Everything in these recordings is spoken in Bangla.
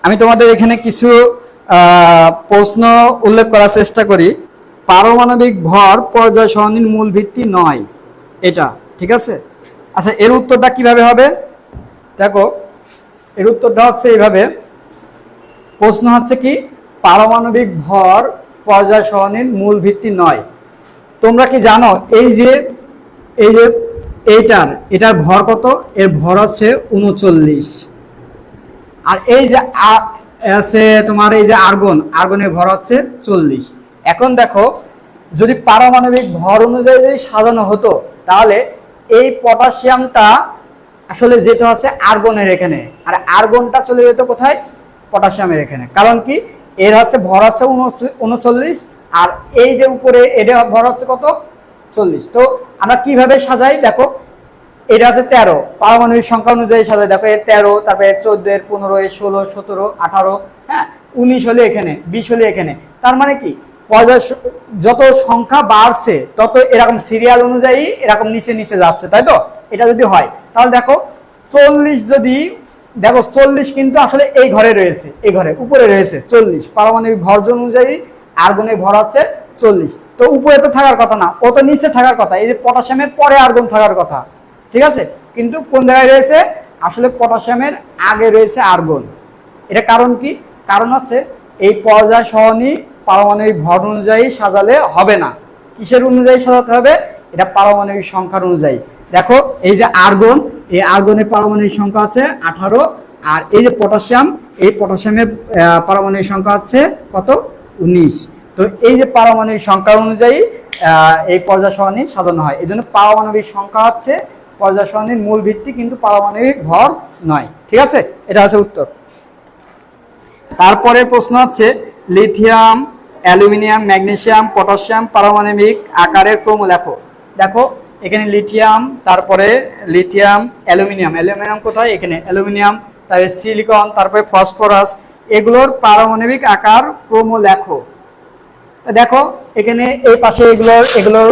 আমি তোমাদের এখানে কিছু প্রশ্ন উল্লেখ করার চেষ্টা করি। পারমাণবিক ভর পর্যায় সারণীর মূল ভিত্তি নয়, এটা ঠিক আছে। আচ্ছা, এর উত্তরটা কিভাবে হবে দেখো। এর উত্তরটা হচ্ছে এইভাবে। প্রশ্ন হচ্ছে কি, পারমাণবিক ভর পর্যায় সারণীর মূল ভিত্তি নয়। তোমরা কি জানো এই যে এটার ভর কত? এর ভর হচ্ছে 39। আর এই যে আছে তোমার এই যে আর্গনের ভর হচ্ছে 40। এখন দেখো, যদি পারমাণবিক ভর অনুযায়ী যদি সাজানো হতো, তাহলে এই পটাশিয়ামটা আসলে যেতে হচ্ছে আর্গনের এখানে, আর আর্গনটা চলে যেত কোথায়? পটাশিয়ামের এখানে। কারণ কি, এর হচ্ছে ভর হচ্ছে 39, আর এই যে উপরে এটা ভর হচ্ছে কত? 40। তো আমরা কিভাবে সাজাই দেখো, এটা আছে 13, পারমাণবিক সংখ্যা অনুযায়ী সাজাই। দেখো এর 13, তারপরে এর 14, এর 15, এর 16, 17, 18, হ্যাঁ 19 হলে এখানে, 20 হলে এখানে। তার মানে কি, পর্যায় যত সংখ্যা বাড়ছে তত এরকম সিরিয়াল অনুযায়ী এরকম নিচে নিচে যাচ্ছে, তাই তো? এটা যদি হয় তাহলে দেখো 40, যদি দেখো 40 কিন্তু আসলে এই ঘরে রয়েছে, এই ঘরে উপরে রয়েছে 40। পারমাণবিক ভর অনুযায়ী আর্গনের ভর হচ্ছে 40। তো উপরে তো থাকার কথা না, ও তো নিচে থাকার কথা। এই যে পটাশিয়ামের পরে আর্গন থাকার কথা, ঠিক আছে, কিন্তু কোন জায়গায় রয়েছে? আসলে পটাশিয়ামের আগে রয়েছে আর্গন। এটা কারণ কি? কারণ হচ্ছে এই পর্যায় সারণী পারমাণবিক ভর অনুযায়ী সাজালে হবে না। কিসের অনুযায়ী সাজাতে হবে? এটা পারমাণবিক সংখ্যার অনুযায়ী। দেখো এই যে আর্গন, এই আর্গনের পারমাণবিক সংখ্যা আছে 18, আর এই যে পটাশিয়াম, এই পটাশিয়ামের পারমাণবিক সংখ্যা হচ্ছে কত? 19। তো এই যে পারমাণবিক সংখ্যা অনুযায়ী এই পর্যায় সারণী সাজানো হয়। এই জন্য পারমাণবিক সংখ্যা হচ্ছে পর্যায় সারণীর মূল ভিত্তি, কিন্তু পারমাণবিক ভর নয়, ঠিক আছে। এটা হচ্ছে উত্তর। তারপরে প্রশ্ন হচ্ছে লিথিয়াম, অ্যালুমিনিয়াম, ম্যাগনেসিয়াম, পটাশিয়াম পারমাণবিক আকারের ক্রম লেখো। দেখো এখানে লিথিয়াম, তারপরে লিথিয়াম, অ্যালুমিনিয়াম, অ্যালুমিনিয়াম কোথায়? এখানে অ্যালুমিনিয়াম, তারপরে সিলিকন, তারপরে ফসফরাস, এগুলোর পারমাণবিক আকার ক্রম লেখো। দেখো এখানে এই পাশে এগুলোর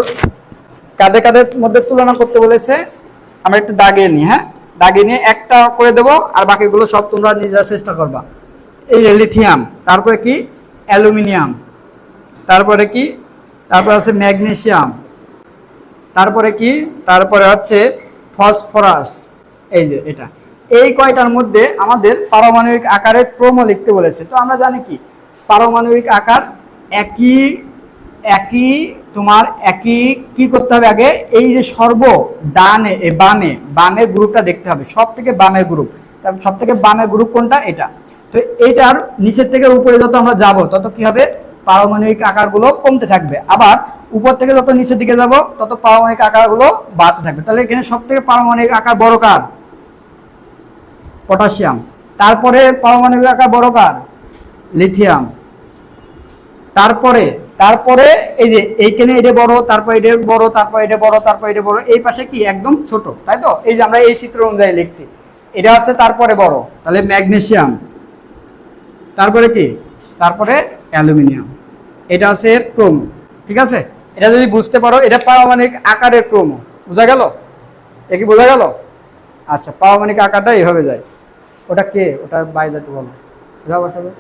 কাদের কাদের মধ্যে তুলনা করতে বলেছে, আমরা একটু দাগিয়ে নিই। হ্যাঁ, দাগিয়ে নিয়ে একটা করে দেবো, আর বাকিগুলো সব তোমরা নিজেরা চেষ্টা করবা। এই যে লিথিয়াম, তারপরে কি অ্যালুমিনিয়াম, তারপরে কি, তারপরে আছে ম্যাগনেসিয়াম, তারপরে কি, তারপরে হচ্ছে ফসফরাস। এই যে এটা, এই কয়টার মধ্যে আমাদের পারমাণবিক আকারের ক্রম লিখতে বলেছে। তো আমরা জানি কি, পারমাণবিক আকার একই একই তোমার একই কি করতে হবে? আগে এই যে সর্ব ডানে বামে বামের গ্রুপটা দেখতে হবে, সব থেকে বামের গ্রুপ। তারপর সব থেকে বামের গ্রুপ কোনটা? এটা। তো এইটার নিচের থেকে উপরে যত আমরা যাব তত কি হবে? পারমাণবিক আকারগুলো কমতে থাকবে। আবার উপর থেকে যত নিচের দিকে যাব তত পারমাণবিক আকারগুলো বাড়তে থাকবে। তাহলে এখানে সব থেকে পারমাণবিক আকার বড় কার? পটাশিয়াম। তারপরে পারমাণবিক আকার বড় কার? লিথিয়াম। তারপরে তারপরে এই যে এইখানে এটা বড়, তারপর এটা বড়, তারপর এটা বড়, তারপর এটা বড়, এই পাশে কি একদম ছোট, তাই তো? এই যে আমরা এই চিত্র অনুযায়ী লিখছি, এটা হচ্ছে তারপরে বড়, তাহলে ম্যাগনেসিয়াম। তারপরে কি? তারপরে অ্যালুমিনিয়াম। এটা হচ্ছে এর ক্রম, ঠিক আছে। এটা যদি বুঝতে পারো, এটা পারমাণবিক আকারের ক্রম। বোঝা গেল? এ কি বোঝা গেল? আচ্ছা, পারমাণবিক আকারটা এইভাবে যায়। ওটা কে? ওটা বাইরে যেতে বলো, যাও বসাবে।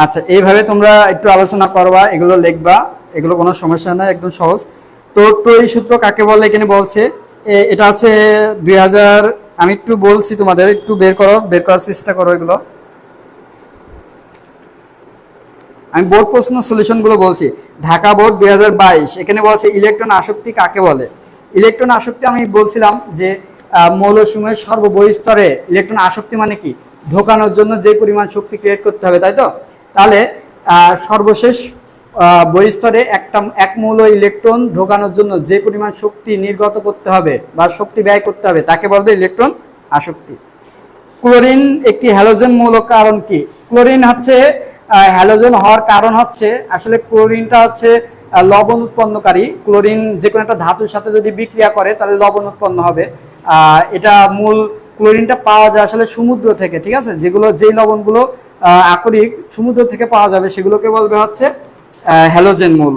আচ্ছা, এইভাবে তোমরা একটু আলোচনা করবা, এগুলো লিখবা, এগুলো কোনো সমস্যা নাই, একদম সহজ। তো ট্রয়ি সূত্র কাকে বলে এখানে বলছে, এটা আছে 2000। আমি একটু বলছি তোমাদের, একটু বের করার চেষ্টা করো এগুলো। আমি বোর্ড প্রশ্ন সলিউশন গুলো বলছি। ঢাকা বোর্ড 2022, এখানে বলছে ইলেকট্রন আসক্তি কাকে বলে। ইলেকট্রন আসক্তি আমি বলছিলাম যে মৌলসমূহের সর্ববহিঃস্তরে ইলেকট্রন আসক্তি মানে কি? ঢোকানোর জন্য যে পরিমাণ শক্তি ক্রিয়েট করতে হবে, তাই তো? তাহলে সর্বশেষ বহিঃস্তরে এক মৌল ইলেকট্রন ঢোকানোর জন্য যে পরিমাণ শক্তি নির্গত করতে হবে বা শক্তি ব্যয় করতে হবে তাকে বলবে ইলেকট্রন আসক্তি। ক্লোরিন একটি হ্যালোজেন মৌল, কারণ কি? ক্লোরিন হচ্ছে হ্যালোজেন হওয়ার কারণ হচ্ছে, আসলে ক্লোরিনটা হচ্ছে লবণ উৎপন্নকারী। ক্লোরিন যে কোনো একটা ধাতুর সাথে যদি বিক্রিয়া করে তাহলে লবণ উৎপন্ন হবে। এটা মূল ক্লোরিনটা পাওয়া যায় আসলে সমুদ্র থেকে, ঠিক আছে। যেই লবণগুলো আকরিক সমুদ্র থেকে পাওয়া যাবে সেগুলোকে বলবে হচ্ছে হ্যালোজেন মৌল।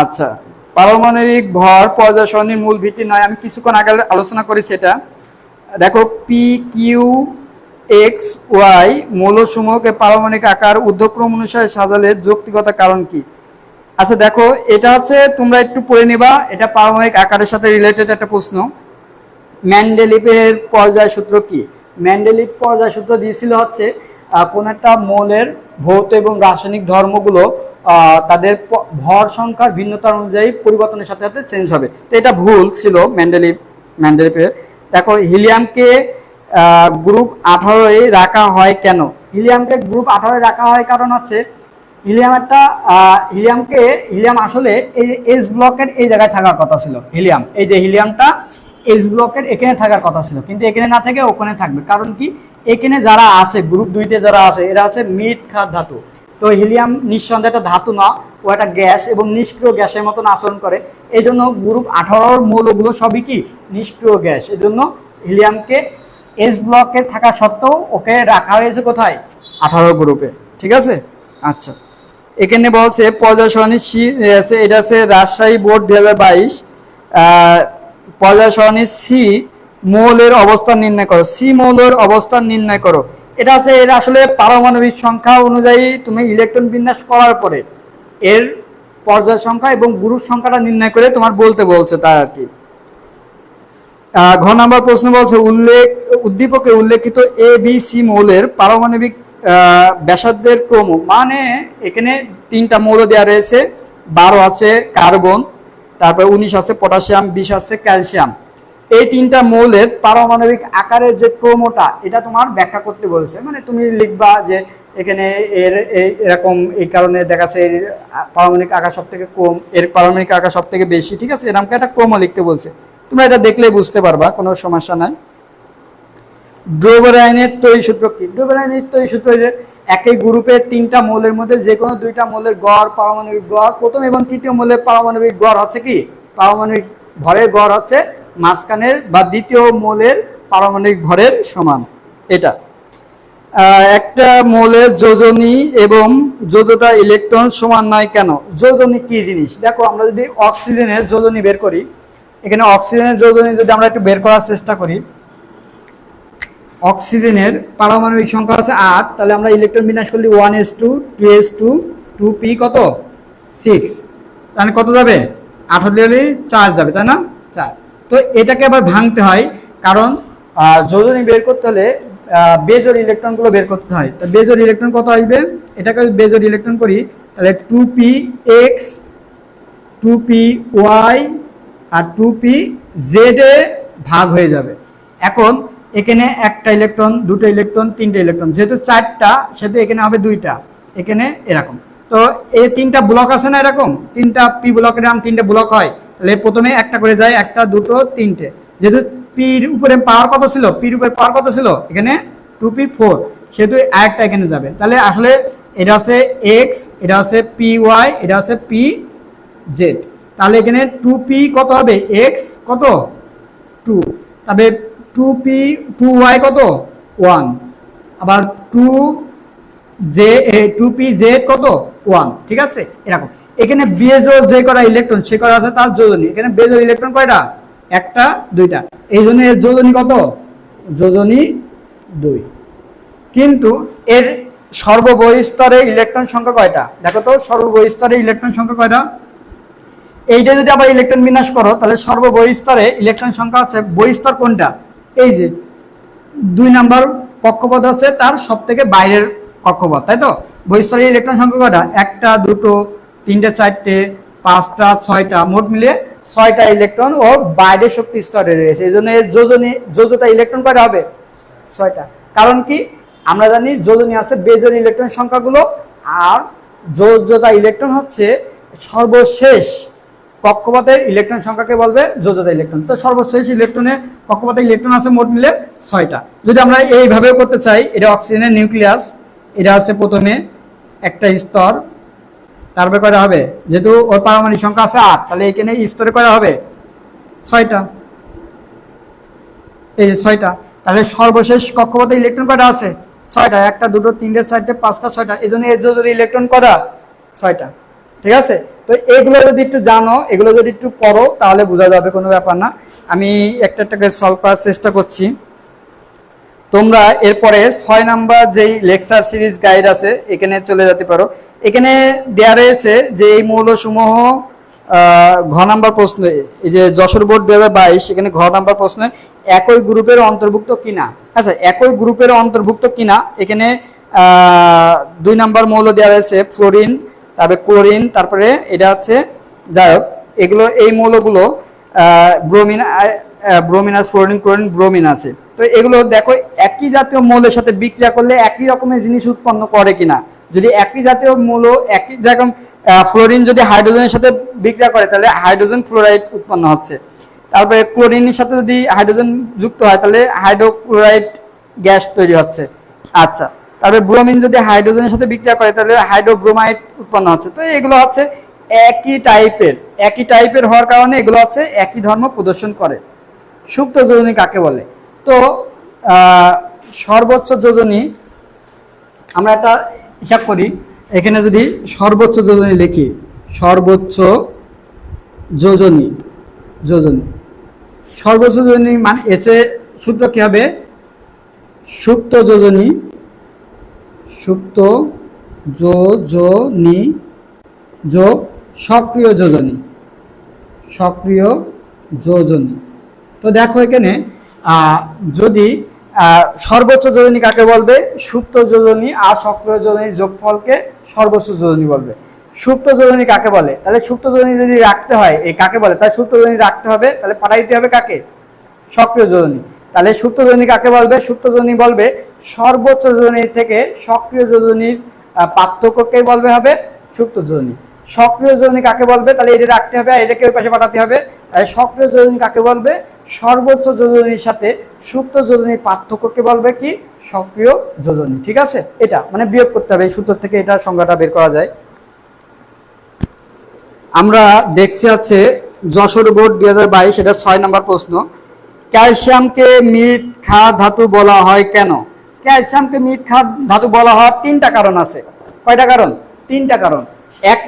আচ্ছা, পারমাণবিক ভর পর্যায় সারণীর মূল ভিত্তি নয়। আমি কিছুক্ষণ আগে আলোচনা করেছি এটা। দেখো পি কিউ এক্স ওয়াই মৌলসমূহকে পারমাণবিক আকার ঊর্ধ্বক্রম অনুসারে সাজালে যৌক্তিকতার কারণ কি? আচ্ছা দেখো, এটা হচ্ছে তোমরা একটু পড়ে নিবা, এটা পারমাণবিক আকারের সাথে রিলেটেড একটা প্রশ্ন। মেন্ডেলিভের পর্যায় সূত্র কি? মেন্ডেলিভ পর্যায় সূত্র দিয়েছিল হচ্ছে কোন একটা মৌলের ভৌত এবং রাসায়নিক ধর্মগুলো তাদের ভর সংখ্যার ভিন্নতার অনুযায়ী পরিবর্তনের সাথে সাথে চেঞ্জ হবে। তো এটা ভুল ছিল মেন্ডেলিভের। দেখো, হিলিয়ামকে গ্রুপ 18 রাখা হয় কেন? হিলিয়ামকে গ্রুপ 18 রাখা হয় কারণ হচ্ছে হিলিয়াম আসলে এই এস ব্লকের এই জায়গায় থাকার কথা ছিল। হিলিয়াম, এই যে হিলিয়ামটা এস ব্লকের এখানে থাকার কথা ছিল, কিন্তু এখানে না থেকে ওখানে থাকবে। কারণ কি, এখানে যারা আছে গ্রুপ 2 যারা আছে এরা আছে মৃৎ ক্ষার ধাতু। তো হিলিয়াম নিঃসন্দেহে একটা ধাতু না, ও একটা গ্যাস এবং নিষ্ক্রিয় গ্যাসের মতন আচরণ করে। এই জন্য গ্রুপ 18 মৌলগুলো সবই কি নিষ্ক্রিয় গ্যাস। এই জন্য হিলিয়ামকে এস ব্লকে থাকা সত্ত্বেও ওকে রাখা হয়েছে কোথায়? 18 গ্রুপে। ঠিক আছে। আচ্ছা, এখানে বলছে পর্যায় সারণী সি আছে, এটা আছে রাজশাহী বোর্ড 2022। পর্যায় সারণী সি মৌলের অবস্থান নির্ণয় করো। সি মৌলের অবস্থান নির্ণয় করো, এটা আছে এর আসলে পারমাণবিক সংখ্যা অনুযায়ী তুমি ইলেকট্রন বিন্যাস করার পরে এর পর্যায় সংখ্যা এবং গ্রুপ সংখ্যাটা নির্ণয় করে তোমার বলতে বলছে তার আর কি। ঘ নাম্বার প্রশ্ন বলছে উদ্দীপকে উল্লেখিত এ বি সি মৌলের পারমাণবিক ব্যাসার্ধের ক্রম। মানে এখানে 3টা মৌল দেওয়া রয়েছে, 12 আছে কার্বন, তারপরে 19 আছে পটাশিয়াম, 20 আছে ক্যালসিয়াম। এই 3টা মৌলের পারমাণবিক আকারের যে ক্রমটা এটা তোমার ব্যাখ্যা করতে বলেছে। মানে তুমি লিখবা যে এখানে এর এরকম এই কারণে দেখাচ্ছে এর পারমাণবিক আকার সব থেকে কম, এর পারমাণবিক আকার সব থেকে বেশি। ঠিক আছে, এরকম একটা ক্রম লিখতে বলছে। তোমরা এটা দেখলে বুঝতে পারবা, কোনো সমস্যা নাই। ড্রোবেরাইনের তৈরি সূত্র কি? ড্রোবেরাইনের তৈরি সূত্র যে একই গ্রুপের 3টা মৌলের মধ্যে যে কোনো 2টা মৌলের গড়, পারমাণবিক গড়, প্রথম এবং তৃতীয় মৌলের পারমাণবিক গড় হচ্ছে কি? পারমাণবিক ভরের গড় হচ্ছে মাঝখানের বা দ্বিতীয় মৌলের পারমাণবিক ভরের সমান। এটা একটা মৌলের যোজনী এবং যোজতা ইলেকট্রন সমান নয় কেন? যোজনী কি জিনিস? দেখো, আমরা যদি অক্সিজেনের যোজনী বের করি, এখানে অক্সিজেনের যোজনী যদি আমরা একটু বের করার চেষ্টা করি, অক্সিজেনের পারমাণবিক সংখ্যা আছে 8, তাহলে আমরা ইলেকট্রন বিন্যাস করলে 1s2 2s2 2p কত 6, তাহলে কত যাবে? 8 দিলে 4 যাবে, তাই না? 4। তো এটাকে আবার ভাঙতে হয়, কারণ যোজনী বের করতে হলে বেজোড় ইলেকট্রনগুলো বের করতে হয়। তো বেজোড় ইলেকট্রন কত আসবে? এটাকে বেজোড় ইলেকট্রন করি তাহলে 2px 2py আর 2pz এ ভাগ হয়ে যাবে। এখন এখানে একটা ইলেকট্রন, দুটো ইলেকট্রন, 3টে ইলেকট্রন, যেহেতু 4টা সেহেতু এখানে হবে 2টা, এখানে এরকম। তো এই 3টা ব্লক আছে না, এরকম 3টা পি ব্লকের নাম 3টে ব্লক হয়, তাহলে প্রথমে একটা করে যায়, একটা, দুটো, 3টে। যেহেতু পির উপরে পাওয়ার কত ছিল? পির উপরে পাওয়ার কত ছিল? এখানে 2p4, সেহেতু আরেকটা এখানে যাবে। তাহলে আসলে এটা আছে এক্স, এটা আছে পি ওয়াই, এটা আছে পি জেড। তাহলে এখানে 2p কত হবে? এক্স কত 2, তবে 2p 2y কত 1, আবার 2pz কত 1। ঠিক আছে, এরকম। এখানে বেজোড় যে করা ইলেকট্রন সে করা আছে তার যোজনী। এখানে বেজোড় ইলেকট্রন কয়টা? একটা, দুইটা। এই জন্য এর যোজনী কত? যোজনী 2। কিন্তু এর সর্ববহিস্তরে ইলেকট্রন সংখ্যা কয়টা? দেখো তো, সর্ববহিস্তরে ইলেকট্রন সংখ্যা কয়টা? এইটা যদি আবার ইলেকট্রন বিন্যাস করো তাহলে সর্ববহিস্তরে ইলেকট্রন সংখ্যা আছে, বহিস্তর কোনটা? এই যে 2 নাম্বার কক্ষপথ আছে তার সব থেকে বাইরের কক্ষপথ, তাই তো? বহিস্তরে ইলেকট্রন সংখ্যা কয়টা? একটা, দুটো, 3টে, 4টে, 5টা, 6টা, মোট মিলিয়ে 6টা ইলেকট্রন ও বাইরের শক্তি স্তরে রয়েছে। এই জন্য এর যোজতা ইলেকট্রন কয়টা হবে? 6টা। কারণ কি, আমরা জানি যোজনী আছে বেজোড় ইলেকট্রন সংখ্যাগুলো, আর যোজতা ইলেকট্রন হচ্ছে সর্বশেষ কক্ষপথের ইলেকট্রন সংখ্যাকে বলবে যোজতা ইলেকট্রন। তো সর্বশেষ ইলেকট্রনের কক্ষপথে ইলেকট্রন আছে মোট মিলে 6টা। যদি আমরা এইভাবেও করতে চাই, এটা অক্সিজেনের নিউক্লিয়াস, এটা আছে প্রথমে একটা স্তর, তারপরে কয়টা হবে? যেহেতু ওর পারমাণবিক সংখ্যা আছে 8, তাহলে এখানে স্তরে কয়টা হবে? 6টা। এই যে 6টা, তাহলে সর্বশেষ কক্ষপথে ইলেকট্রন কয়টা আছে? 6টা। একটা, দুটো, 3টে, 4টে, 5টা, 6টা। এই জন্য এর যোজনী ইলেকট্রন কয়টা? 6টা। ঠিক আছে। তো এগুলো যদি একটু জানো, এগুলো যদি একটু পড়ো তাহলে বোঝা যাবে, কোনো ব্যাপার না। আমি একটা একটা করে সলভ করার চেষ্টা করছি। তোমরা এরপরে 6 নাম্বার যেই লেকচার সিরিজ গাইড আছে এখানে চলে যেতে পারো। এখানে দেয়া রয়েছে যে এই মৌলসমূহ ঘ নাম্বার প্রশ্ন, এই যে যশোর বোর্ড 2022 এখানে ঘ নাম্বার প্রশ্ন একই গ্রুপের অন্তর্ভুক্ত কিনা। আচ্ছা, একই গ্রুপের অন্তর্ভুক্ত কিনা, এখানে 2 নাম্বার মৌল দেওয়া রয়েছে ফ্লোরিন, তারপরে ক্লোরিন, তারপরে এটা হচ্ছে, যাই হোক এগুলো এই মৌলগুলো ব্রোমিন, ব্রোমিনাস, ফ্লোরিন, ক্লোরিন, ব্রোমিন আছে। তো এগুলো দেখো একই জাতীয় মৌলের সাথে বিক্রিয়া করলে একই রকমের জিনিস উৎপন্ন করে কিনা। যদি একই জাতীয় মৌল, একই যেরকম ফ্লোরিন যদি হাইড্রোজেনের সাথে বিক্রিয়া করে তাহলে হাইড্রোজেন ফ্লোরাইড উৎপন্ন হচ্ছে। তারপরে ক্লোরিনের সাথে যদি হাইড্রোজেন যুক্ত হয় তাহলে হাইড্রোক্লোরাইড গ্যাস তৈরি হচ্ছে। আচ্ছা, তারপরে ব্রোমিন যদি হাইড্রোজেনের সাথে বিক্রিয়া করে তাহলে হাইড্রোব্রোমাইড উৎপন্ন হচ্ছে। তো এগুলো হচ্ছে একই টাইপের হওয়ার কারণে এগুলো হচ্ছে একই ধর্ম প্রদর্শন করে। সুপ্ত যোজনী কাকে বলে? তো সর্বোচ্চ যোজনী আমরা একটা হিসাব করি, এখানে যদি সর্বোচ্চ যোজনী লিখি, সর্বোচ্চ যোজনী সর্বোচ্চ যোজনী মানে এসে সূত্র কি হবে? সুপ্ত যোজনী যোগ সক্রিয় যোজনী। তো দেখো এখানে যদি সর্বোচ্চ যোজনী কাকে বলবে? সুপ্ত যোজনী আর সক্রিয় যোজনীর যোগফলকে সর্বোচ্চ যোজনী বলবে। সুপ্ত যোজনী কাকে বলে? তাহলে সুপ্ত যোজনী যদি রাখতে হয় এই কাকে বলে, তাহলে সুপ্ত যোজনী রাখতে হবে, তাহলে পাঠাইতে হবে কাকে? সক্রিয় যোজনী। তাহলে সুপ্ত যোজনী কাকে বলবে? সুপ্ত যোজনী বলবে সর্বোচ্চ যোজনী থেকে সক্রিয় যোজনীর পার্থক্যকে বলবে হবে সুপ্ত যোজনী। সক্রিয় যোজনী কাকে বলবে? তাহলে এটা রাখতে হবে, এটাকে ওই পাশে পাঠাতে হবে। তাহলে সক্রিয় যোজনী কাকে বলবে? সর্বোচ্চ যোজনীর সাথে সুপ্ত যোজনীর পার্থক্যকে বলবে কি? সক্রিয় যোজনী। ঠিক আছে, এটা মানে বিয়োগ করতে হবে, এই সূত্র থেকে এটা সংজ্ঞাটা বের করা যায়। আমরা দেখছি আছে যশোর বোর্ড 2022, এটা 6 নাম্বার প্রশ্ন। ক্যালসিয়ামকে মৃৎ ক্ষার ধাতু বলা হয় কেন? ক্যালসিয়ামকে মৃৎ ক্ষার ধাতু বলা হওয়ার 3টা কারণ আছে। কয়টা কারণ? 3টা কারণ। এক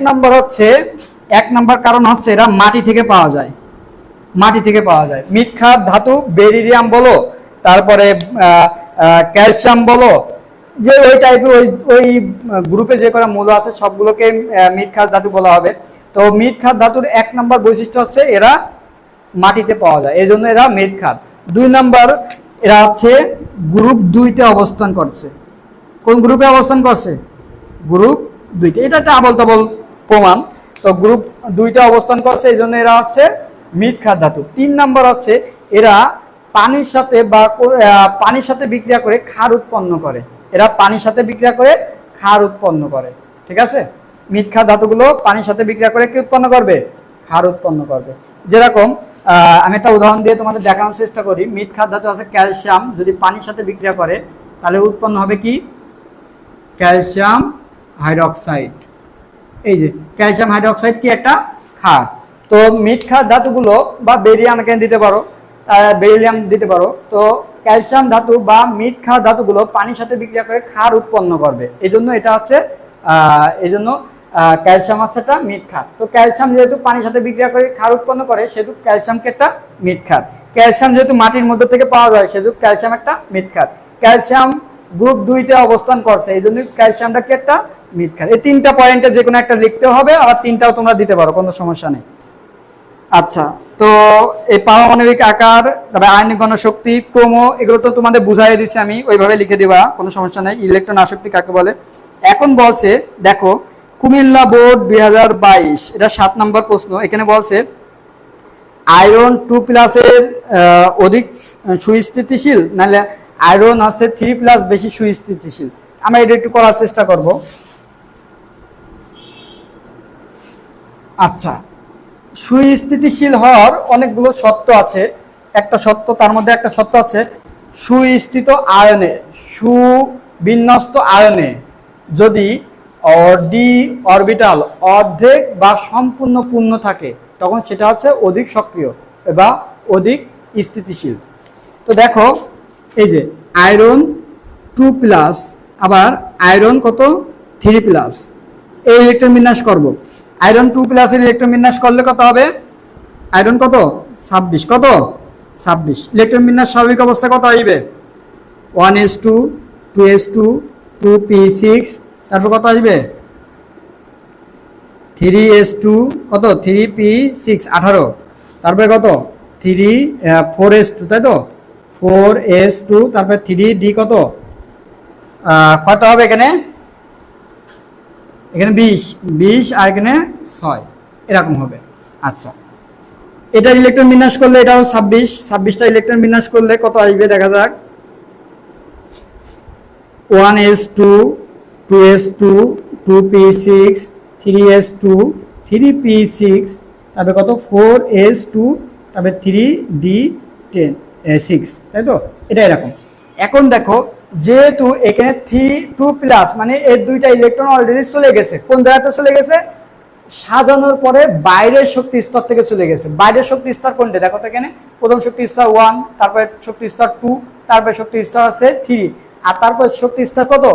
নম্বর কারণ হচ্ছে এরা মাটি থেকে পাওয়া যায়। মৃৎ ক্ষার ধাতু বেরিলিয়াম বলো, তারপরে ক্যালসিয়াম বলো, যে ওই টাইপের ওই গ্রুপে যে কটা মৌল আছে সবগুলোকে মৃৎ ক্ষার ধাতু বলা হবে। তো মৃৎ ক্ষার ধাতুর 1 নম্বর বৈশিষ্ট্য হচ্ছে এরা মাটিতে পাওয়া যায়, এই জন্য এরা মৃৎ ক্ষার। 2 নম্বর, এরা হচ্ছে গ্রুপ 2-তে অবস্থান করছে। কোন গ্রুপে অবস্থান করছে? গ্রুপ 2-তে। এটা একটা আবল তাবল প্রমাণ। তো গ্রুপ 2-তে অবস্থান করছে, এই জন্য এরা হচ্ছে মৃৎ ক্ষার ধাতু। 3 নম্বর হচ্ছে এরা পানির সাথে বিক্রিয়া করে ক্ষার উৎপন্ন করে। ঠিক আছে, মৃৎ ক্ষার ধাতুগুলো পানির সাথে বিক্রিয়া করে কি উৎপন্ন করবে? ক্ষার উৎপন্ন করবে। যেরকম আমি একটা উদাহরণ দিয়ে তোমাদের দেখানোর চেষ্টা করি। মৃৎ ক্ষার ধাতু আছে ক্যালসিয়াম, যদি পানির সাথে বিক্রিয়া করে তাহলে উৎপন্ন হবে কি? Calcium hydroxide. এই যে ক্যালসিয়াম হাইড্রোক্সাইড কি? একটা ক্ষার। তো মৃৎ ক্ষার ধাতুগুলো বা বেরিয়াম এখানে দিতে পারো, বেরিলিয়াম দিতে পারো। তো ক্যালসিয়াম ধাতু বা মৃৎ ক্ষার ধাতুগুলো পানির সাথে বিক্রিয়া করে ক্ষার উৎপন্ন করবে, এই জন্য এটা হচ্ছে ক্যালসিয়াম হচ্ছে একটা মৃৎ ক্ষার। তো ক্যালসিয়াম যেহেতু পানির সাথে বিক্রিয়া করে ক্ষার উৎপন্ন করে সেহেতু ক্যালসিয়ামকে একটা মৃৎ ক্ষার। ক্যালসিয়াম যেহেতু মাটির মধ্যে থেকে পাওয়া যায় সেহেতু ক্যালসিয়াম একটা মৃৎ ক্ষার। ক্যালসিয়াম গ্রুপ 2-তে অবস্থান করছে, এই জন্য ক্যালসিয়ামটা কি? একটা মৃৎ ক্ষার। এই 3টা পয়েন্টে যে কোনো একটা লিখতে হবে, আবার 3টাও তোমরা দিতে পারো, কোনো সমস্যা নেই। আচ্ছা, তো এই পারমাণবিক আকার, তারপরে আয়নিক গণশক্তি, ক্রোম, এগুলো তো তোমাদের বুঝাই দিচ্ছি আমি, ওইভাবে লিখে দিবা, কোনো সমস্যা নেই। ইলেকট্রন আসক্তি কাকে বলে? এখন বলছে দেখো কুমিল্লা বোর্ড 2022, এটা 7 নম্বর প্রশ্ন। এখানে বলছে আয়রন 2+ এর অধিক সুস্থিতিশীল, নাহলে আয়রন আছে 3+ বেশি সুস্থিতিশীল। আমরা এটা একটু করার চেষ্টা করব। আচ্ছা, সুস্থিতিশীল হওয়ার অনেকগুলো শর্ত আছে। একটা শর্ত, তার মধ্যে একটা শর্ত আছে সুবিন্যস্ত আয়নে যদি ডি অরবিটাল অর্ধেক বা সম্পূর্ণ পূর্ণ থাকে তখন সেটা হচ্ছে অধিক সক্রিয় বা অধিক স্থিতিশীল। তো দেখো এই যে আয়রন 2+, আবার আয়রন কত? 3+। এই ইলেকট্রন বিন্যাস করব। আয়রন 2 প্লাসের ইলেকট্রন বিন্যাস করলে কত হবে? আয়রন কত? 26। কত? 26। ইলেকট্রন বিন্যাস স্বাভাবিক অবস্থা কত আসবে? 1s2 2s2 2p6, তারপর কত আসবে? 3s2 কত? 3p6 18, তারপরে কত? 4s2, তাই তো 4s2, তারপর 3d কত? কত হবে এখানে? এখানে 20 আর এখানে 6, এরকম হবে। আচ্ছা, এটা ইলেকট্রন বিন্যাস করলে এটাও 26টা ইলেকট্রন বিন্যাস করলে কত আসবে দেখা যাক। 1s2 2s2 2p6 3s2 3p6, তারপরে কত? 4s2, তারপরে 3d10 6, তাই তো? এটা এরকম। এখন দেখো, যেহেতু এখানে 2 প্লাস মানে এর দুইটা ইলেকট্রন অলরেডি চলে গেছে, কোন জায়গাতে চলে গেছে? সাজানোর পরে বাইরের শক্তি স্তর থেকে চলে গেছে। বাইরের শক্তি স্তর কোনটা দেখো তো এখানে? প্রথম শক্তি স্তর 1, তারপরে শক্তি স্তর 2, তারপরে শক্তি স্তর আছে 3, আর তারপর শক্তি স্তর কত?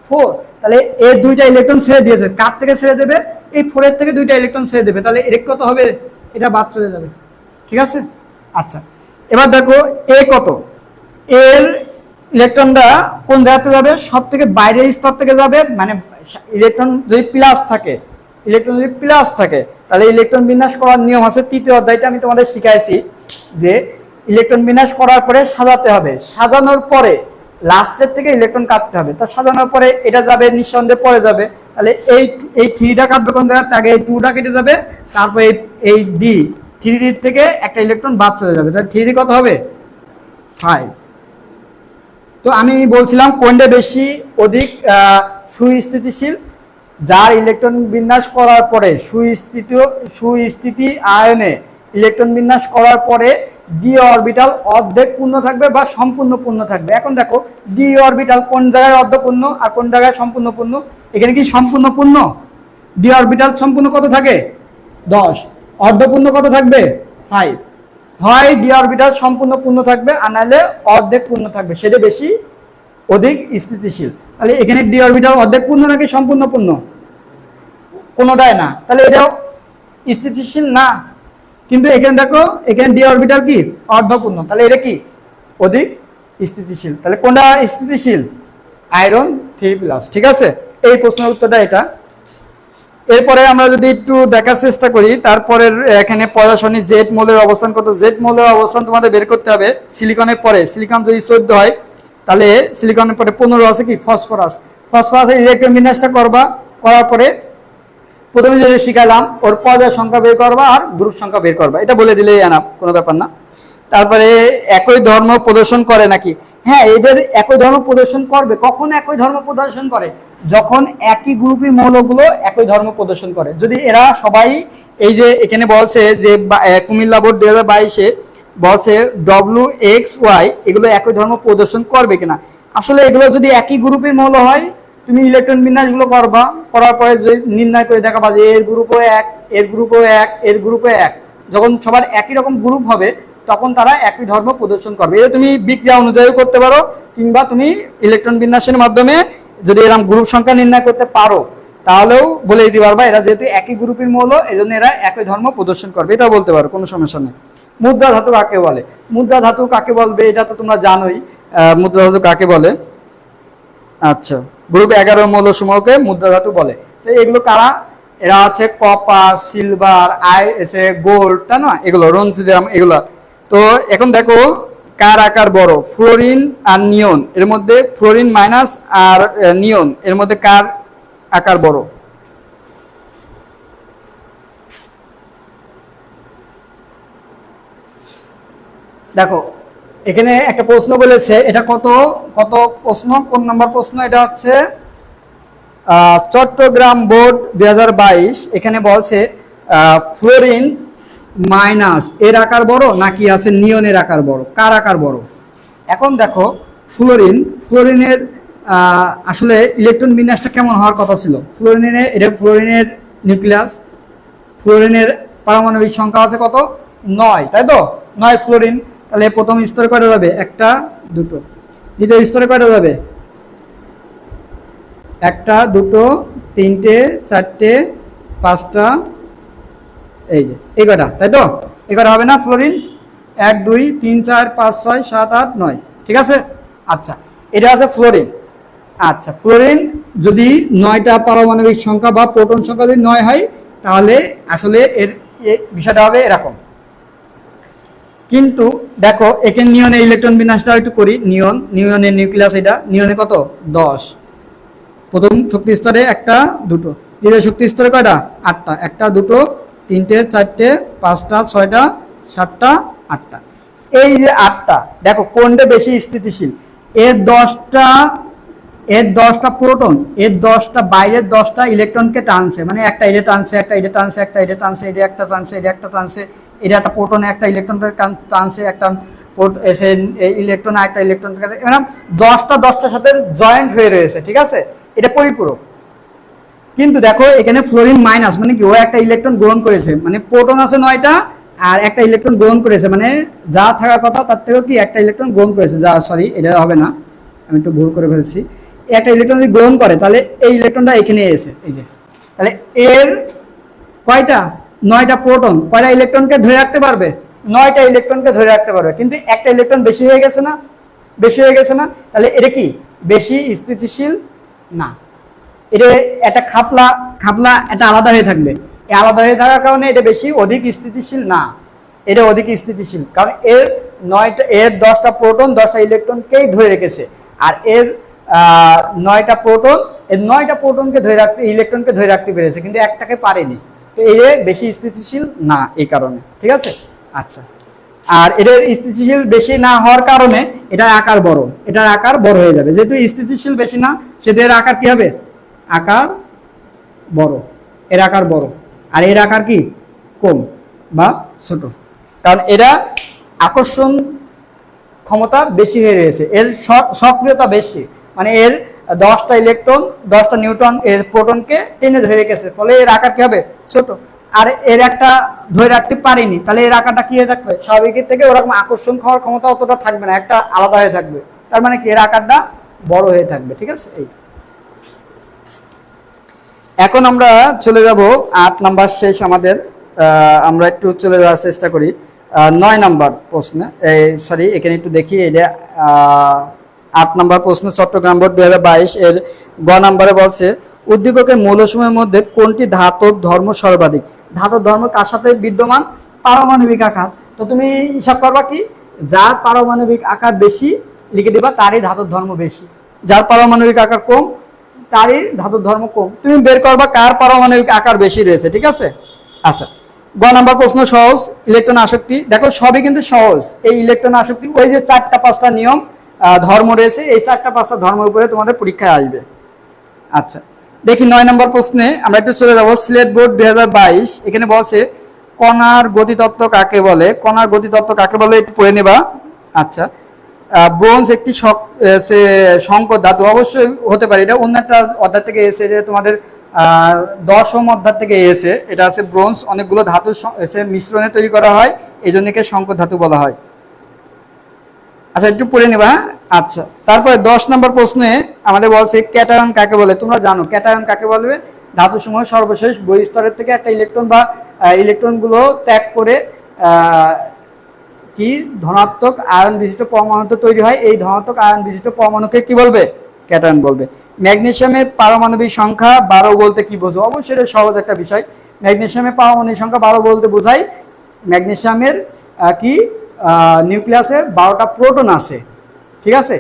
4। তাহলে এই দুইটা ইলেকট্রন ছেড়ে দিয়েছে। কার থেকে ছেড়ে দেবে? এই 4 এর থেকে দুইটা ইলেকট্রন ছেড়ে দেবে। তাহলে এর কত হবে? এটা বাদ চলে যাবে। ঠিক আছে? আচ্ছা, এবার দেখো এ কত? এর ইলেকট্রনটা কোন জায়গাতে যাবে? সব থেকে বাইরের স্তর থেকে যাবে। মানে ইলেকট্রন যদি প্লাস থাকে, তাহলে ইলেকট্রন বিন্যাস করার নিয়ম আছে। তৃতীয় অধ্যায়টা আমি তোমাদের শিখাইছি যে ইলেকট্রন বিন্যাস করার পরে সাজাতে হবে, সাজানোর পরে লাস্টের থেকে ইলেকট্রন কাটতে হবে। তা সাজানোর পরে এটা যাবে নিঃসন্দেহে পরে যাবে। তাহলে এই 3টা কাটবে কোন জায়গাতে? আগে এই 2টা কেটে যাবে, তারপরে এই ডি 3d থেকে একটা ইলেকট্রন বাদ চলে যাবে। তাহলে 3d কত হবে? 5। তো আমি বলছিলাম কোনটা বেশি অধিক সুস্থিতিশীল? যার ইলেকট্রন বিন্যাস করার পরে সুস্থিতি আয়নে ইলেকট্রন বিন্যাস করার পরে ডি অরবিটাল অর্ধেক পূর্ণ থাকবে বা সম্পূর্ণ পূর্ণ থাকবে। এখন দেখো ডি অরবিটাল কোন জায়গায় অর্ধপূর্ণ আর কোন জায়গায় সম্পূর্ণ পূর্ণ? এখানে কি সম্পূর্ণ পূর্ণ? ডি অরবিটাল সম্পূর্ণ কত থাকে? 10। অর্ধপূর্ণ কত থাকবে? 5। হয় ডি অরবিটাল সম্পূর্ণ পূর্ণ থাকবে, আর নাহলে অর্ধেক পূর্ণ থাকবে, সেটা বেশি অধিক স্থিতিশীল। তাহলে এখানে ডি অরবিটাল অর্ধেক পূর্ণ নাকি সম্পূর্ণ পূর্ণ? কোনোটাই না। তাহলে এটাও স্থিতিশীল না। কিন্তু এখানে দেখো, এখানে ডি অরবিটাল কি? অর্ধপূর্ণ। তাহলে এটা কি? অধিক স্থিতিশীল। তাহলে কোনটা স্থিতিশীল? Iron 3 plus. ঠিক আছে, এই প্রশ্নের উত্তরটা এটা। এরপরে আমরা যদি একটু দেখার চেষ্টা করি, তারপরে এখানে পয়লাশনি জেড মৌলের অবস্থান কত? জেড মৌলের অবস্থান তোমাদের বের করতে হবে। সিলিকনের পরে, সিলিকন যদি 14 হয়, তাহলে সিলিকনের পরে 15 আছে কি? ফসফরাস। ফসফরাসের ইলেকট্রন বিন্যাসটা করবা, করার পরে প্রথমে যেটা শিখালাম ওর পর্যায় সংখ্যা বের করবা আর গ্রুপ সংখ্যা বের করবা, এটা বলে দিলেই এনাফ, কোনো ব্যাপার না। তারপরে একই ধর্ম প্রদর্শন করে নাকি? হ্যাঁ, এদের একই ধর্ম প্রদর্শন করবে। কখন একই ধর্ম প্রদর্শন করে? যখন একই গ্রুপের মৌলগুলো একই ধর্ম প্রদর্শন করে। যদি এরা সবাই, এই যে এখানে বলছে যে কুমিল্লা বোর্ড 2022-এ বলছে WXY এগুলো একই ধর্ম প্রদর্শন করবে কিনা। আসলে এগুলো যদি একই গ্রুপের মৌল হয়, তুমি ইলেকট্রন বিন্যাসগুলো করবা, করার পরে যে নির্ণয় করে দেখাবা যে এর গ্রুপও এক, এর গ্রুপও এক, এর গ্রুপও এক। যখন সবার একই রকম গ্রুপ হবে, তখন তারা একই ধর্ম প্রদর্শন করবে। এটা তুমি বিক্রিয়া অনুযায়ী করতে পারো, কিংবা তুমি ইলেকট্রন বিন্যাসের মাধ্যমে যদি এরকম গ্রুপ সংখ্যা নির্ণয় করতে পারো, তাহলেও বলে দিতে পারবা এরা যেহেতু একই গ্রুপের মৌল, এই জন্য এরা একই ধর্ম প্রদর্শন করবে, এটা বলতে পারো, কোনো সমস্যা নেই। মুদ্রা ধাতু কাকে বলে? মুদ্রা ধাতু কাকে বলবে এটা তো তোমরা জানোই। মুদ্রা ধাতু কাকে বলে? আচ্ছা, গ্রুপ 11 মৌল সমূহকে মুদ্রা ধাতু বলে। তো এগুলো কারা? এরা আছে কপার, সিলভার, গোল্ড, তাই না? এগুলো রনসিডিয়াম, এগুলো। তো এখন দেখো কার আকার বড়? ফ্লোরিন আর নিয়ন, এর মধ্যে ফ্লোরিন মাইনাস আর নিয়ন, এর মধ্যে কার আকার বড়? দেখো এখানে একটা প্রশ্ন বলেছে, এটা কত কত প্রশ্ন, কোন নাম্বার প্রশ্ন? এটা হচ্ছে চট্টগ্রাম বোর্ড 2022। এখানে বলছে ফ্লোরিন মাইনাস এর আকার বড় নাকি আছে নিয়নের আকার বড়, কার আকার বড়? এখন দেখো ফ্লোরিনের আসলে ইলেকট্রন বিন্যাসটা কেমন হওয়ার কথা ছিল? ফ্লোরিনের নিউক্লিয়াস, ফ্লোরিনের পারমাণবিক সংখ্যা আছে কত? 9, তাই তো? 9 ফ্লোরিন। তাহলে প্রথম স্তরে কয়টা যাবে? একটা, দুটো। দ্বিতীয় স্তরে কয়টা যাবে? একটা, দুটো, তিনটে, চারটে, পাঁচটা, এই যে এই কটা, তাই তো? এই কটা হবে না ফ্লোরিন? 1 2 3 4 5 6 7 8 9, ঠিক আছে? আচ্ছা, এটা আছে ফ্লোরিন। আচ্ছা, ফ্লোরিন যদি 9টা পারমাণবিক সংখ্যা বা প্রোটন সংখ্যা যদি 9 হয়, তাহলে আসলে এর বিষয়টা হবে এরকম। কিন্তু দেখো এখানে নিয়নের ইলেকট্রন বিন্যাসটা একটু করি। নিয়নের নিউক্লিয়াস, এটা নিয়নে কত? 10। প্রথম শক্তি স্তরে একটা দুটো, দ্বিতীয় শক্তি স্তরে কয়টা? 8টা। একটা দুটো তিনটে চারটে পাঁচটা ছয়টা সাতটা আটটা। এই যে 8টা, দেখো কোনটা বেশি স্থিতিশীল? এর 10টা প্রোটন, এর 10টা বাইরের 10টা ইলেকট্রনকে টানছে, মানে একটা এটা টানছে, একটা এটা টানছে, একটা এটা টানছে, এটা একটা টানছে, এটা একটা টানছে, এটা একটা প্রোটন একটা ইলেকট্রনকে টানছে, একটা ইলেকট্রন একটা ইলেকট্রনকে, মানে 10টার সাথে জয়েন্ট হয়ে রয়েছে, ঠিক আছে? এটা পরিপূরক। কিন্তু দেখো এখানে ফ্লোরিন মাইনাস, মানে কি ও একটা ইলেকট্রন গ্রহণ করেছে, মানে প্রোটন আছে 9টা আর একটা ইলেকট্রন গ্রহণ করেছে, মানে যা থাকার কথা তার থেকেও কি একটা ইলেকট্রন গ্রহণ করেছে। যা সরি, এটা হবে না, আমি একটু ভুল করে ফেলছি। একটা ইলেকট্রন যদি গ্রহণ করে তাহলে এই ইলেকট্রনটা এখানে এসে, এই যে, তাহলে এর কয়টা? 9টা প্রোটন কয়টা ইলেকট্রনকে ধরে রাখতে পারবে? 9টা ইলেকট্রনকে ধরে রাখতে পারবে। কিন্তু একটা ইলেকট্রন বেশি হয়ে গেছে না? বেশি হয়ে গেছে না? তাহলে এটা কি বেশি স্থিতিশীল না? এটা একটা খাপলা এটা আলাদা হয়ে থাকবে। এই আলাদা হয়ে থাকার কারণে এটা অধিক স্থিতিশীল না। এটা অধিক স্থিতিশীল কারণ এর 10টা প্রোটন 10টা ইলেকট্রনকেই ধরে রেখেছে, আর এর 9টা প্রোটন, এর 9টা প্রোটনকে ধরে রাখতে, ইলেকট্রনকে ধরে রাখতে পেরেছে, কিন্তু একটাকে পারেনি। তো এই বেশি স্থিতিশীল না এই কারণে, ঠিক আছে? আচ্ছা, আর এটার স্থিতিশীল বেশি না হওয়ার কারণে এটার আকার বড়, এটার আকার বড় হয়ে যাবে। যেহেতু স্থিতিশীল বেশি না, সেটা এর আকার কি হবে? আকার বড়। এর আকার বড় আর এর আকার কি কম বা ছোট, কারণ এরা আকর্ষণ ক্ষমতা বেশি হয়ে রয়েছে, এর সক্রিয়তা বেশি, মানে এর 10টা ইলেকট্রন 10টা নিউট্রন এর প্রোটনকে টেনে ধরে রেখেছে, ফলে এর আকার কি হবে? ছোট। আর এর একটা ধরে রাখতে পারেনি, তাহলে এর আকারটা কি হয়ে থাকবে? স্বাভাবিকের থেকে ওরকম আকর্ষণ খাওয়ার ক্ষমতা অতটা থাকবে না, একটা আলাদা হয়ে থাকবে। তার মানে কি এর আকারটা বড় হয়ে থাকবে, ঠিক আছে? এই এখন আমরা চলে যাব 8 নাম্বার শেষ আমাদের। আমরা একটু চলে যাওয়ার চেষ্টা করি 9 নাম্বার প্রশ্নে। সরি, এখানে একটু দেখি, এটা 8 নাম্বার প্রশ্ন, চট্টগ্রাম বোর্ড 2022 এর গ নাম্বারে বলছে উদ্দীপকের মৌলসমূহের মধ্যে কোনটি ধাতব ধর্ম সর্বাধিক? ধাতব ধর্ম কার সাথে বিদ্যমান? পারমাণবিক আকার। তো তুমি হিসাব করবা কি, যার পারমাণবিক আকার বেশি লিখে দিবা তারই ধাতব ধর্ম বেশি, যার পারমাণবিক আকার কম তারই ধাতুর ধর্ম কম। তুমি বের করবা কার পারমাণবিক আকার বেশি রয়েছে, ঠিক আছে? আচ্ছা, গ নাম্বার প্রশ্ন সহজ, ইলেকট্রন আসক্তি। দেখো সবই কিন্তু সহজ। এই ইলেকট্রন আসক্তি, ওই যে 4টা 5টা নিয়ম ধর্ম রয়েছে, এই 4টা 5টা ধর্মের উপরে তোমাদের পরীক্ষায় আসবে। আচ্ছা, দেখি 9 নম্বর প্রশ্নে আমরা একটু চলে যাবো। সিলেট বোর্ড 2022 এখানে বলছে কণার গতিতত্ত্ব কাকে বলে? কণার গতিতত্ত্ব কাকে বলে একটু পড়ে নেবা। আচ্ছা, ব্রোঞ্জ একটি সংকর ধাতু, অবশ্যই হতে পারে, এটা অন্য একটা অধ্যায় থেকে এসে, যে তোমাদের 10ম অধ্যায় থেকে এসে। এটা আছে ব্রোঞ্জ, অনেকগুলো ধাতু মিশ্রণে তৈরি করা হয়, এই জন্য একে সংকর ধাতু বলা হয়। আচ্ছা, একটু পড়ে নেবা। আচ্ছা, তারপরে 10 নম্বর প্রশ্নে আমাদের বলছে ক্যাটায়ন কাকে বলে? তোমরা জানো ক্যাটায়ন কাকে বলবে? ধাতুসমূহ সর্বশেষ বহিঃস্তরের থেকে একটা ইলেকট্রন বা ইলেকট্রনগুলো ত্যাগ করে কি ধনাত্মক আয়ন বিশিষ্ট পরমাণু তৈরি হয়, এই ধনাত্মক আয়ন বিশিষ্ট পরমাণুকে কি বলবে? ক্যাটায়ন বলবে। ম্যাগনেসিয়ামের পারমাণবিক সংখ্যা 12 বলতে কি বোঝো? অবশ্যই এটা সহজ একটা বিষয়। ম্যাগনেসিয়ামের পারমাণবিক সংখ্যা 12 বলতে বোঝায় ম্যাগনেসিয়ামের কি নিউক্লিয়াসে 12টা প্রোটন আছে, ঠিক আছে?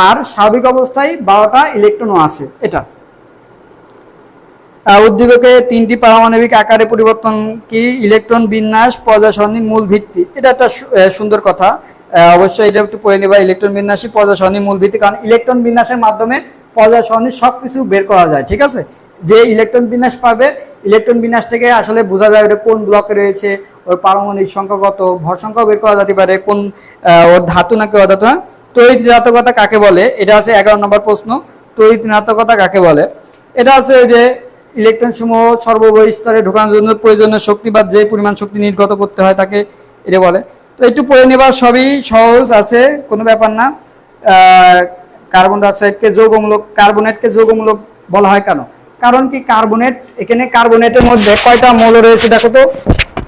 আর স্বাভাবিক অবস্থায় 12টা ইলেকট্রনও আছে। এটা উদ্দীপকে 3টি পারমাণবিক আকারে পরিবর্তন কি? ইলেকট্রন বিন্যাস পর্যায় সারণীর মূল ভিত্তি। এটা একটা সুন্দর কথা, অবশ্যই এটা একটু পড়ে নেবা। ইলেকট্রন বিন্যাসই পর্যায় সারণীর মূল ভিত্তি, কারণ ইলেকট্রন বিন্যাসের মাধ্যমে পর্যায় সারণীর সবকিছু বের করা যায়, ঠিক আছে? যে ইলেকট্রন বিন্যাস পাবে, ইলেকট্রন বিন্যাস থেকে আসলে বোঝা যায় ওটা কোন ব্লকে রয়েছে, ওর পারমাণবিক সংখ্যা কত, ভর সংখ্যাও বের করা যেতে পারে, কোন ওর ধাতু নাকি অধাতু। তড়িৎ ঋণাত্মকতা কাকে বলে? এটা আছে 11 নম্বর প্রশ্ন। তড়িৎ ঋণাত্মকতা কাকে বলে? এটা আছে যে ইলেকট্রন সমূহ সর্ববহিঃ স্তরে ঢোকানোর জন্য প্রয়োজনীয় শক্তি বা যে পরিমাণ শক্তি নির্গত করতে হয় তাকে এটা বলে। তো একটু পড়ে নেবা, সবই সহজ আছে, কোনো ব্যাপার না। কার্বন ডাইঅক্সাইডকে যৌগমূলক, কার্বনেটকে যৌগমূলক বলা হয় কেন? কারণ কি কার্বনেট, এখানে কার্বনেটের মধ্যে কয়টা মৌল রয়েছে দেখো তো,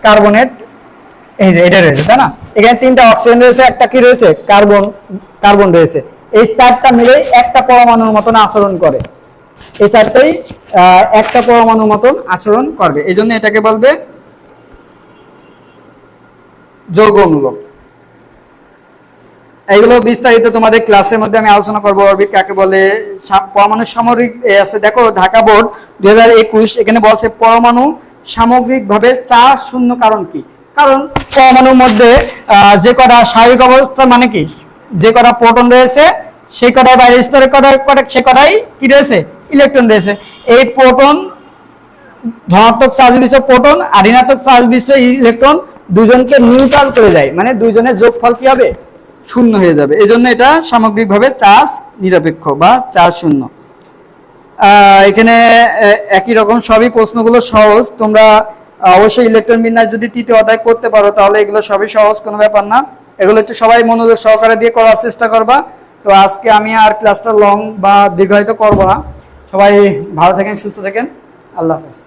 কার্বনেট এই যে এটা রয়েছে তাই না, এখানে 3টা অক্সিজেন রয়েছে, একটা কি রয়েছে কার্বন রয়েছে, এই 4টা মিলে একটা পরমাণুর মতন আচরণ করে, এই 4টাই একটা পরমাণুর মতন আচরণ করবে, এই জন্য এটাকে বলবে যৌগমূলক। এইগুলো বিস্তারিত তোমাদের ক্লাসের মধ্যে আমি আলোচনা করবো, অরবিট কাকে বলে, পরমাণু সামরিক আছে দেখো ঢাকা বোর্ড 2021 এখানে বলছে পরমাণু সামগ্রিকভাবে চার্জ শূন্য, কারণ কি, কারণ পরমাণুর মধ্যে যে কটা স্বাভাবিক অবস্থা মানে কি, যে কটা প্রোটন রয়েছে সেই কটাই বাইরে স্তরে সে কটাই কি রয়েছে, ইলেকট্রন রয়েছে, এই প্রোটন ধনাত্মক চার্জ বিশিষ্ট প্রোটন আর ঋণাত্মক চার্জ বিশিষ্ট ইলেকট্রন দুজনকে নিউট্রাল করে যায়, মানে দুইজনের যোগফল কি হবে, শূন্য হয়ে যাবে, এই জন্য এটা সামগ্রিকভাবে চার্জ নিরপেক্ষ বা চার্জ শূন্য। এখানে একই রকম সবই প্রশ্নগুলো সহজ, তোমরা অবশ্যই ইলেকট্রন বিন্যাস যদি 3য় অধ্যায় করতে পারো তাহলে এগুলো সবই সহজ, কোনো ব্যাপার না, এগুলো একটু সবাই মনোযোগ সহকারে দিয়ে করার চেষ্টা করবা। তো আজকে আমি আর ক্লাসটা লং বা দীর্ঘায়িত করবো না, সবাই ভালো থাকেন, সুস্থ থাকেন, আল্লাহ হাফেজ।